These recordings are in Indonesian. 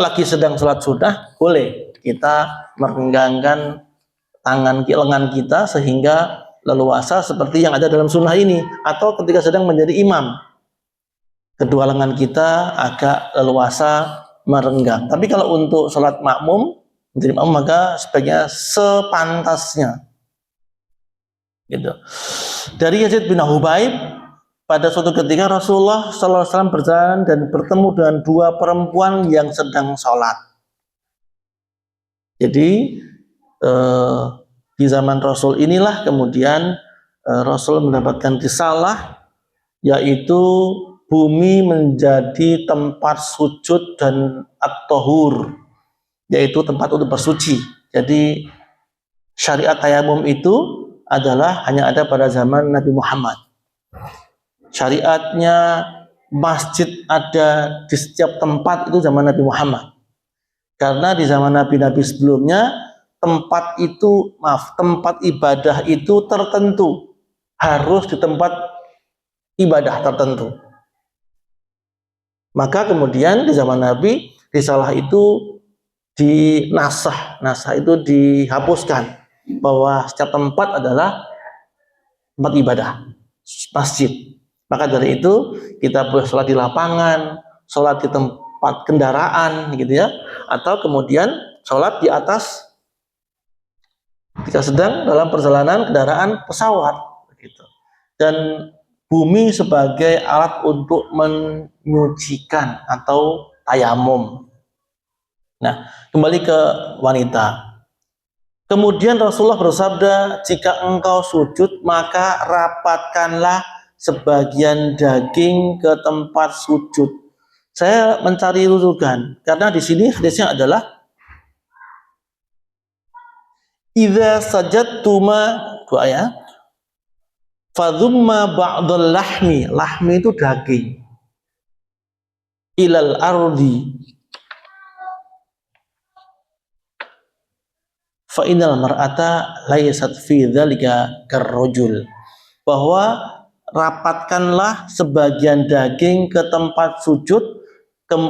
lagi sedang sholat sunnah, boleh kita merenggangkan lengan kita sehingga leluasa seperti yang ada dalam sunnah ini. Atau ketika sedang menjadi imam, kedua lengan kita agak leluasa merenggang. Tapi kalau untuk sholat makmum, menjadi makmum, maka sebaiknya sepantasnya. Gitu. Dari Yazid bin Hubaib, pada suatu ketika Rasulullah SAW berjalan dan bertemu dengan dua perempuan yang sedang sholat. Jadi di zaman Rasul inilah kemudian Rasul mendapatkan risalah, yaitu bumi menjadi tempat sujud dan at-tahur, yaitu tempat untuk bersuci. Jadi syariat tayamum itu adalah hanya ada pada zaman Nabi Muhammad. Syariatnya masjid ada di setiap tempat itu zaman Nabi Muhammad. Karena di zaman Nabi-Nabi sebelumnya tempat ibadah itu tertentu, harus di tempat ibadah tertentu. Maka kemudian di zaman Nabi risalah itu dinasah itu dihapuskan, bahwa setiap tempat adalah tempat ibadah, masjid. Maka dari itu kita boleh sholat di lapangan, sholat di tempat kendaraan, gitu ya, atau kemudian sholat di atas ketika sedang dalam perjalanan kendaraan pesawat, gitu. Dan bumi sebagai alat untuk menyucikan atau tayamum. Nah, kembali ke wanita. Kemudian Rasulullah bersabda, jika engkau sujud maka rapatkanlah sebagian daging ke tempat sujud. Saya mencari rujukan karena di sini hadisnya adalah idza sajadtuma, dua ya. Fadhumma ba'dal lahmi, lahmi itu daging. Ilal ardi. Fa innal mar'ata laysat fi dzalika karrajul. Bahwa rapatkanlah sebagian daging ke tempat sujud,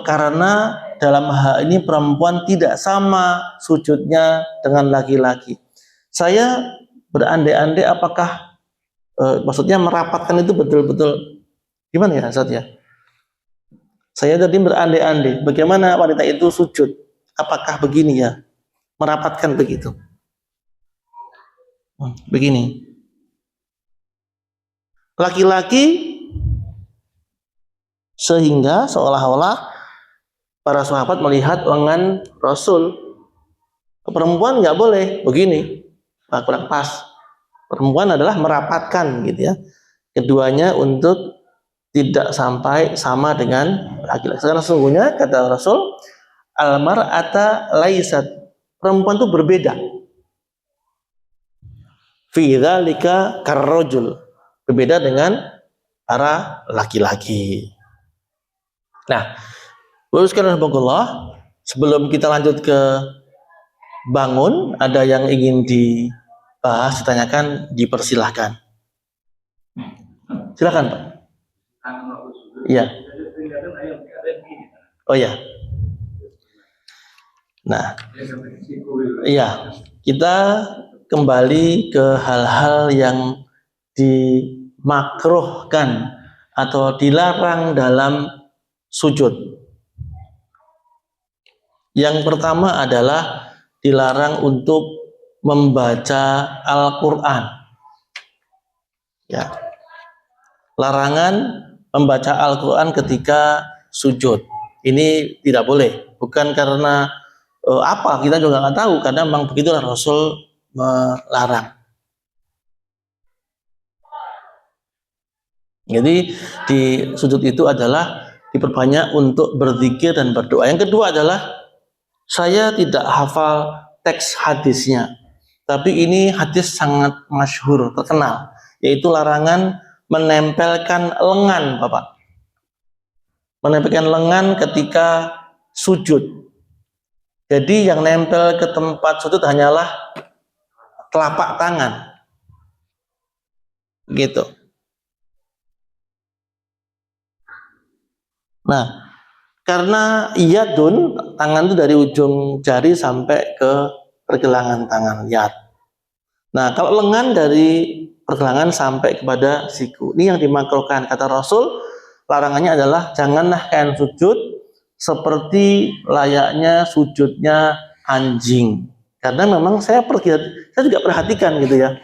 karena dalam hal ini perempuan tidak sama sujudnya dengan laki-laki. Saya berandai-andai apakah maksudnya merapatkan itu betul-betul gimana ya Ustaz ya? Saya tadi berandai-andai bagaimana wanita itu sujud, apakah begini ya, merapatkan begitu, begini. Laki-laki sehingga seolah-olah para sahabat melihat lengan Rasul. Perempuan nggak boleh begini, kurang pas. Perempuan adalah merapatkan, gitu ya. Keduanya untuk tidak sampai sama dengan laki-laki. Karena sesungguhnya kata Rasul, al-mar'ata laisat, perempuan itu berbeda. Fi dzalika karrajul, berbeda dengan para laki-laki. Nah, sebelum kita lanjut ke bangun, ada yang ingin dibahas, ditanyakan, dipersilahkan. Silakan Pak. Iya. Oh ya. Nah, iya, kita kembali ke hal-hal yang dimakruhkan atau dilarang dalam sujud. Yang pertama adalah dilarang untuk membaca Al-Quran. Ya. Larangan membaca Al-Quran ketika sujud. Ini tidak boleh. Bukan karena apa, kita juga nggak tahu. Karena memang begitulah Rasul melarang. Jadi di sujud itu adalah diperbanyak untuk berzikir dan berdoa. Yang kedua adalah, saya tidak hafal teks hadisnya, tapi ini hadis sangat masyhur, terkenal, yaitu larangan menempelkan lengan, Bapak. Menempelkan lengan ketika sujud. Jadi yang nempel ke tempat sujud hanyalah telapak tangan. Gitu. Nah, Karena yadun, tangan itu dari ujung jari sampai ke pergelangan tangan, yad. Nah, kalau lengan dari pergelangan sampai kepada siku. Ini yang dimakruhkan. Kata Rasul, larangannya adalah janganlah kalian sujud seperti layaknya sujudnya anjing. Karena memang saya juga perhatikan gitu ya.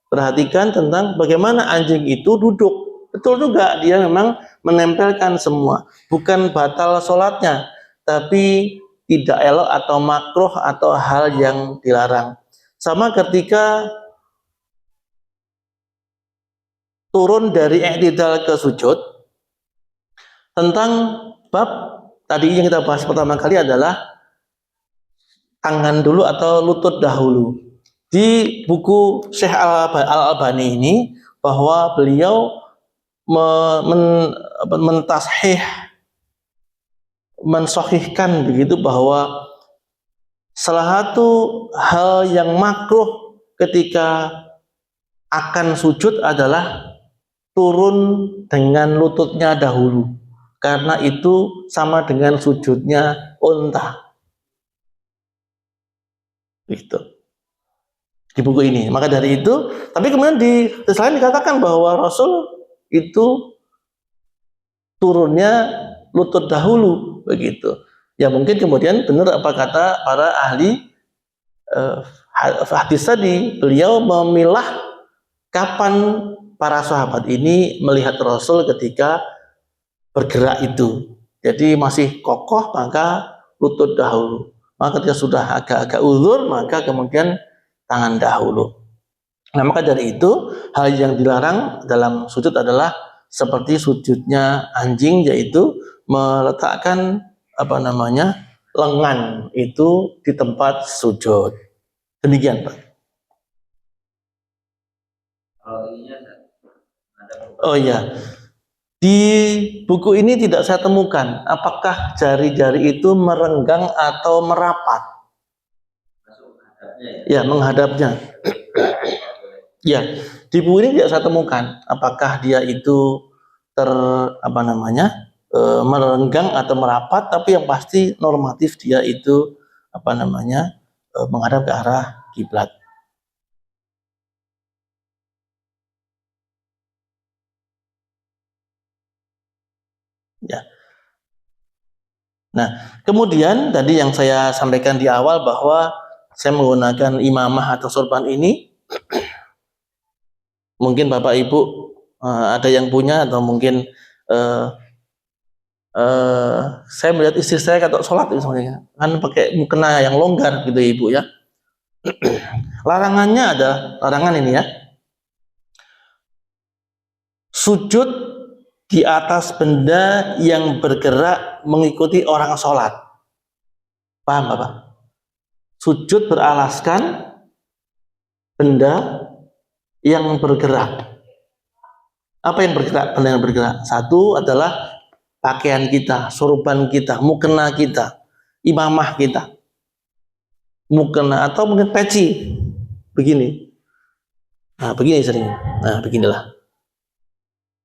Perhatikan tentang bagaimana anjing itu duduk. Betul juga, dia memang menempelkan semua. Bukan batal sholatnya, tapi tidak elok atau makruh atau hal yang dilarang. Sama ketika turun dari i'tidal ke sujud, tentang bab tadi yang kita bahas pertama kali adalah tangan dulu atau lutut dahulu. Di buku Syekh Al-Albani ini, bahwa beliau mentashih, mensohihkan begitu, bahwa salah satu hal yang makruh ketika akan sujud adalah turun dengan lututnya dahulu, karena itu sama dengan sujudnya unta. Gitu di buku ini. Maka dari itu, tapi kemudian di selain dikatakan bahwa Rasul itu turunnya lutut dahulu begitu. Ya mungkin kemudian benar apa kata para ahli hadis tadi, beliau memilah kapan para sahabat ini melihat Rasul ketika bergerak itu. Jadi masih kokoh maka lutut dahulu. Maka ketika sudah agak-agak ulur maka kemudian tangan dahulu. Nah, maka dari itu hal yang dilarang dalam sujud adalah seperti sujudnya anjing, yaitu meletakkan lengan itu di tempat sujud. Demikian, Pak. Oh iya, di buku ini tidak saya temukan apakah jari-jari itu merenggang atau merapat. Ya, menghadapnya. Ya, di buku ini tidak saya temukan apakah dia itu merenggang atau merapat, tapi yang pasti normatif dia itu menghadap ke arah kiblat. Ya. Nah, kemudian tadi yang saya sampaikan di awal bahwa saya menggunakan imamah atau sorban ini, mungkin Bapak Ibu ada yang punya, atau mungkin saya melihat istri saya kalau sholat misalnya kan pakai mukena yang longgar gitu Ibu ya. Larangannya ada larangan ini ya. Sujud di atas benda yang bergerak mengikuti orang sholat. Paham Bapak? Sujud beralaskan benda yang bergerak. Apa yang bergerak? Benda yang bergerak. Satu adalah pakaian kita, sorban kita, mukena kita, imamah kita, mukena atau mungkin peci. Begini. Nah, begini sering. Nah, beginilah.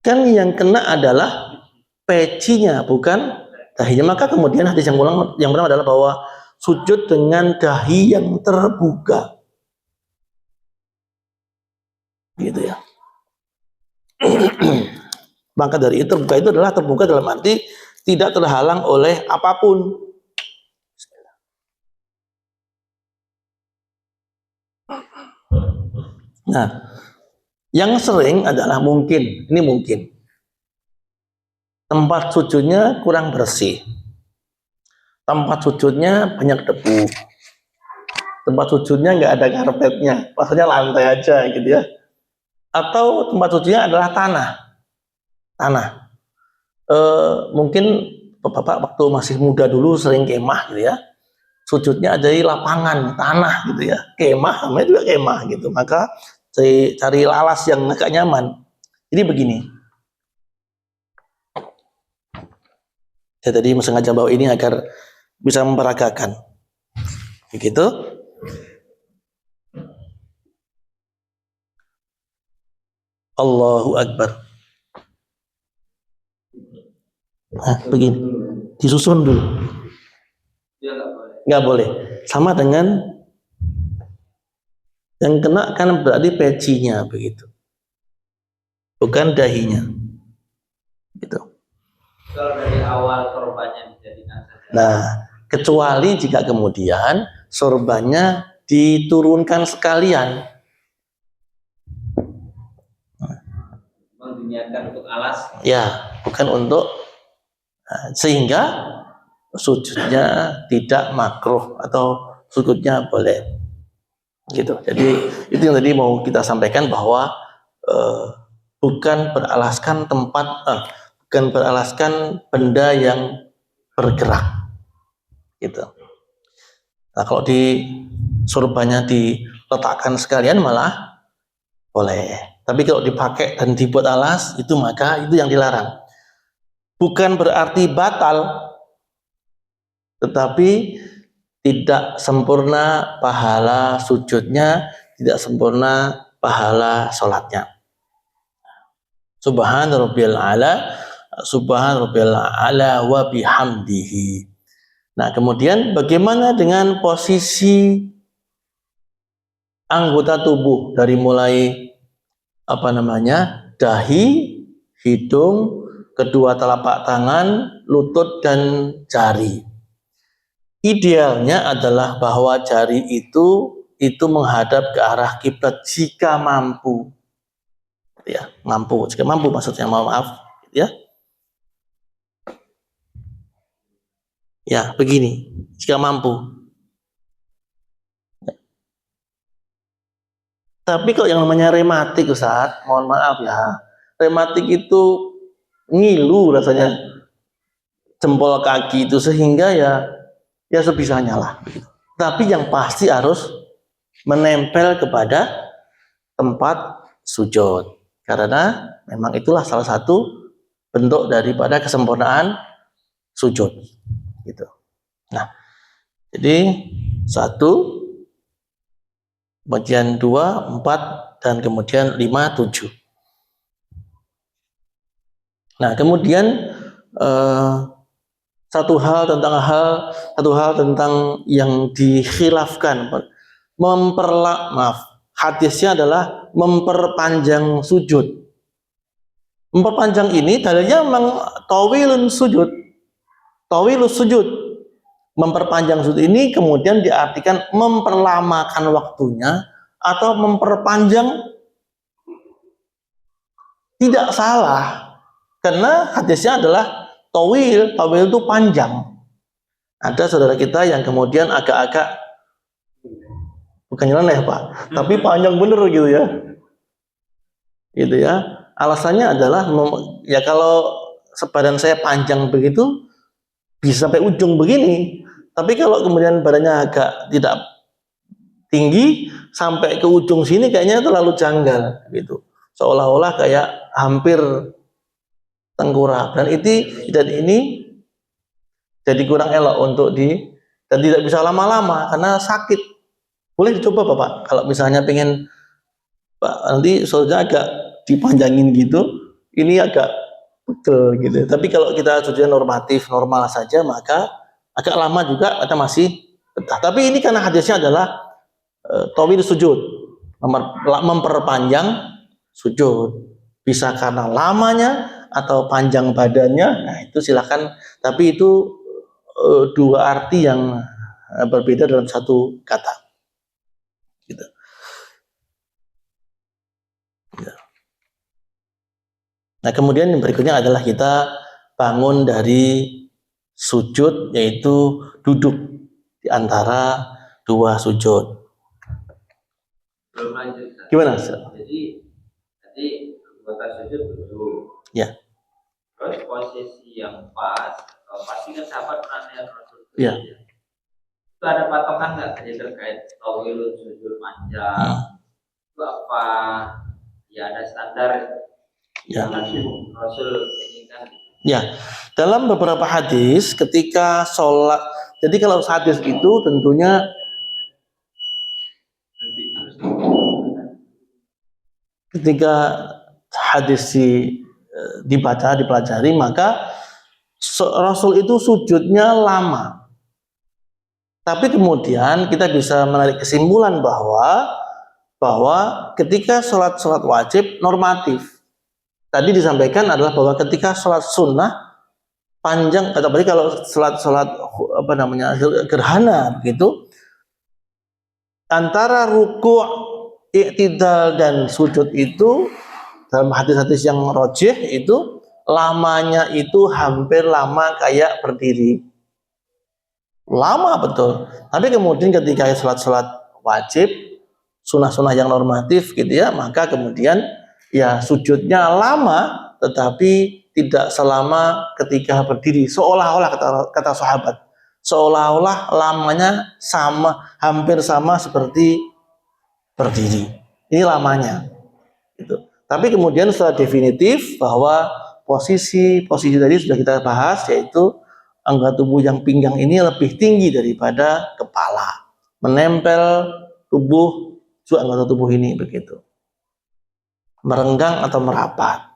Kan yang kena adalah pecinya, bukan dahinya. Maka kemudian hadis yang pertama adalah bahwa sujud dengan dahi yang terbuka. Gitu ya. Maka dari itu terbuka itu adalah terbuka dalam arti tidak terhalang oleh apapun. Nah, yang sering adalah mungkin tempat sujudnya kurang bersih, tempat sujudnya banyak debu, tempat sujudnya nggak ada karpetnya, maksudnya lantai aja gitu ya, atau tempat sujudnya adalah tanah. Mungkin Bapak waktu masih muda dulu sering kemah gitu ya, sujudnya ada di lapangan tanah gitu ya, kemah namanya juga kemah gitu, maka cari alas yang agak nyaman. Jadi begini, saya tadi sengaja bawa ini agar bisa memperagakan begitu. Allahu Akbar. Nah, begini. disusun dulu. Ya, nggak boleh. Nggak boleh. Sama dengan yang kena kan berarti pecinya begitu, bukan dahinya. Gitu. Kalau dari awal sorbannya dijadikan saja. Nah, kecuali jika kemudian sorbannya diturunkan sekalian. Diniatkan untuk alas. Ya, bukan untuk sehingga sujudnya tidak makruh atau sujudnya boleh. Gitu. Jadi itu yang tadi mau kita sampaikan bahwa bukan beralaskan tempat, bukan beralaskan benda yang bergerak. Gitu. Nah, kalau di sorbannya diletakkan sekalian malah boleh. Tapi kalau dipakai dan dibuat alas itu maka itu yang dilarang. Bukan berarti batal, tetapi tidak sempurna pahala sujudnya, tidak sempurna pahala sholatnya. Subhan rabbil ala, subhan rabbil ala wa bihamdihi. Nah, kemudian bagaimana dengan posisi anggota tubuh dari mulai dahi, hidung, kedua telapak tangan, lutut dan jari. Idealnya adalah bahwa jari itu menghadap ke arah kiblat jika mampu. Ya, jika mampu maksudnya, maaf, ya. Ya, begini, jika mampu. Tapi kalau yang namanya rematik, Ustaz, mohon maaf ya. Rematik itu ngilu rasanya jempol kaki itu, sehingga ya sebisanya lah. Tapi yang pasti harus menempel kepada tempat sujud, karena memang itulah salah satu bentuk daripada kesempurnaan sujud. Gitu. Nah, jadi 1, kemudian 2, 4, dan kemudian 5, 7. Nah, kemudian satu hal tentang yang dikhilafkan, hadisnya adalah memperpanjang sujud. Memperpanjang ini dalilnya memang tawilus sujud. Memperpanjang sujud ini kemudian diartikan memperlamakan waktunya atau memperpanjang, tidak salah. Karena hadisnya adalah tawil itu panjang. Ada saudara kita yang kemudian agak-agak bukan nyeleneh Pak, tapi panjang bener gitu ya. Gitu ya. Alasannya adalah ya kalau sebadan saya panjang begitu bisa sampai ujung begini. Tapi kalau kemudian badannya agak tidak tinggi sampai ke ujung sini kayaknya terlalu janggal gitu. Seolah-olah kayak hampir tengkurap, dan ini jadi kurang elok dan tidak bisa lama-lama karena sakit. Boleh dicoba Bapak kalau misalnya pengen Pak, nanti soalnya agak dipanjangin gitu, ini agak pegel gitu. Tapi kalau kita sujudnya normal saja, maka agak lama juga kita masih betah. Tapi ini karena hadisnya adalah tawil sujud, memperpanjang sujud, bisa karena lamanya atau panjang badannya. Nah, itu silakan, tapi itu dua arti yang berbeda dalam satu kata gitu. Nah, kemudian yang berikutnya adalah kita bangun dari sujud, yaitu duduk di antara dua sujud. Belum lanjut. Gimana? Jadi anggota sujud duduk. Ya. Terus posisi yang pas, pasti kan sahabat pernah lihat Rasul. Ya. Itu ada patokan nggak terkait tawilun sujud panjang? Itu apa? Ya ada standar. Ya. Rasul ini kan. Ya, dalam beberapa hadis ketika sholat, jadi kalau hadis itu tentunya ketika hadis dipelajari, maka Rasul itu sujudnya lama. Tapi kemudian kita bisa menarik kesimpulan bahwa ketika sholat wajib normatif. Tadi disampaikan adalah bahwa ketika sholat sunnah panjang, atau berarti kalau sholat gerhana begitu, antara ruku', i'tidal dan sujud itu dalam hadis-hadis yang rajih itu lamanya itu hampir lama kayak berdiri. Lama betul. Tapi kemudian ketika sholat wajib, sunnah-sunnah yang normatif gitu ya, maka kemudian ya sujudnya lama tetapi tidak selama ketika berdiri. Seolah-olah kata sahabat, seolah-olah lamanya hampir sama seperti berdiri. Ini lamanya. Gitu. Tapi kemudian setelah definitif bahwa posisi tadi sudah kita bahas, yaitu anggota tubuh yang pinggang ini lebih tinggi daripada kepala, menempel tubuh anggota tubuh ini begitu, merenggang atau merapat.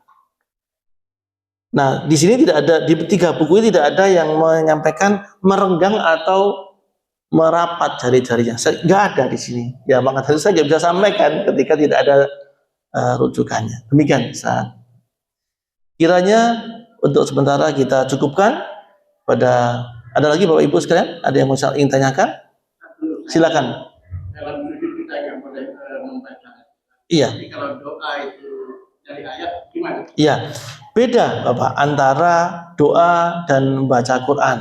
Nah, di sini tidak ada, di 3 buku ini tidak ada yang menyampaikan merenggang atau merapat jari-jarinya. Nggak ada di sini. Ya, maka saya nggak bisa sampaikan ketika tidak ada rujukannya. Demikian, Ustaz. Kiranya untuk sementara kita cukupkan. Ada lagi Bapak Ibu sekalian? Ada yang mau ingin tanyakan? Silakan. Dalam sujud kita yang boleh membaca. Iya. Jadi kalau doa itu dari ayat gimana? Iya. Beda Bapak antara doa dan membaca Quran.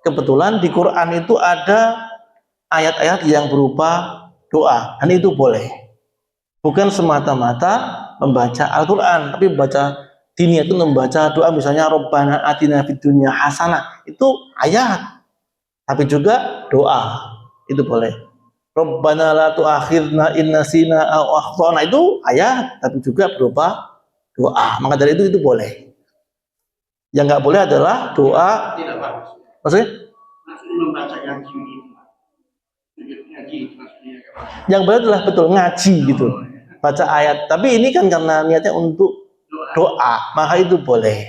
Kebetulan di Quran itu ada ayat-ayat yang berupa doa, dan itu boleh. Bukan semata-mata membaca Al-Quran, tapi membaca dini itu membaca doa, misalnya Rabbana atina fid dunya hasanah, itu ayat. Tapi juga doa, itu boleh. Rabbana la tu'akhidna in nasina aw akhtana, itu ayat, tapi juga berupa doa. Maka dari itu boleh. Yang nggak boleh adalah doa. Tidak bagus. Maksudnya? Maksudnya membaca ngaji itu. Ngaji itu maksudnya. Yang boleh adalah betul ngaji gitu, baca ayat. Tapi ini kan karena niatnya untuk doa, maka itu boleh.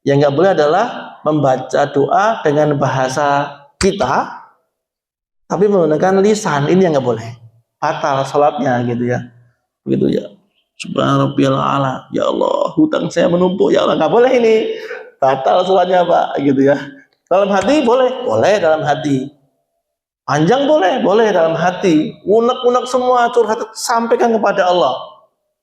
Yang nggak boleh adalah membaca doa dengan bahasa kita, tapi menggunakan lisan. Ini yang nggak boleh. Batal salatnya gitu ya. Begitu ya. Subhanarabbiyal a'la. Ya Allah, hutang saya menumpuk. Ya Allah, nggak boleh ini. Batal salatnya, Pak, gitu ya. Dalam hati boleh dalam hati. Panjang boleh dalam hati. Unek-unek semua curhat sampaikan kepada Allah.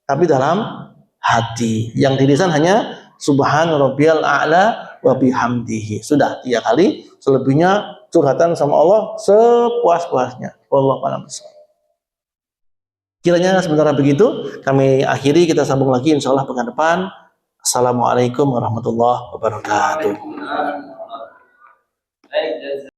Tapi dalam hati. Yang di lisan hanya Subhanarabbiyal a'la wa bihamdihi. Sudah 3 kali. Selebihnya curhatan sama Allah sepuas-puasnya. Wallahu a'lam bishawab. Kiranya sementara begitu, kami akhiri, kita sambung lagi insyaallah pekan depan. Assalamualaikum warahmatullahi wabarakatuh. Baik,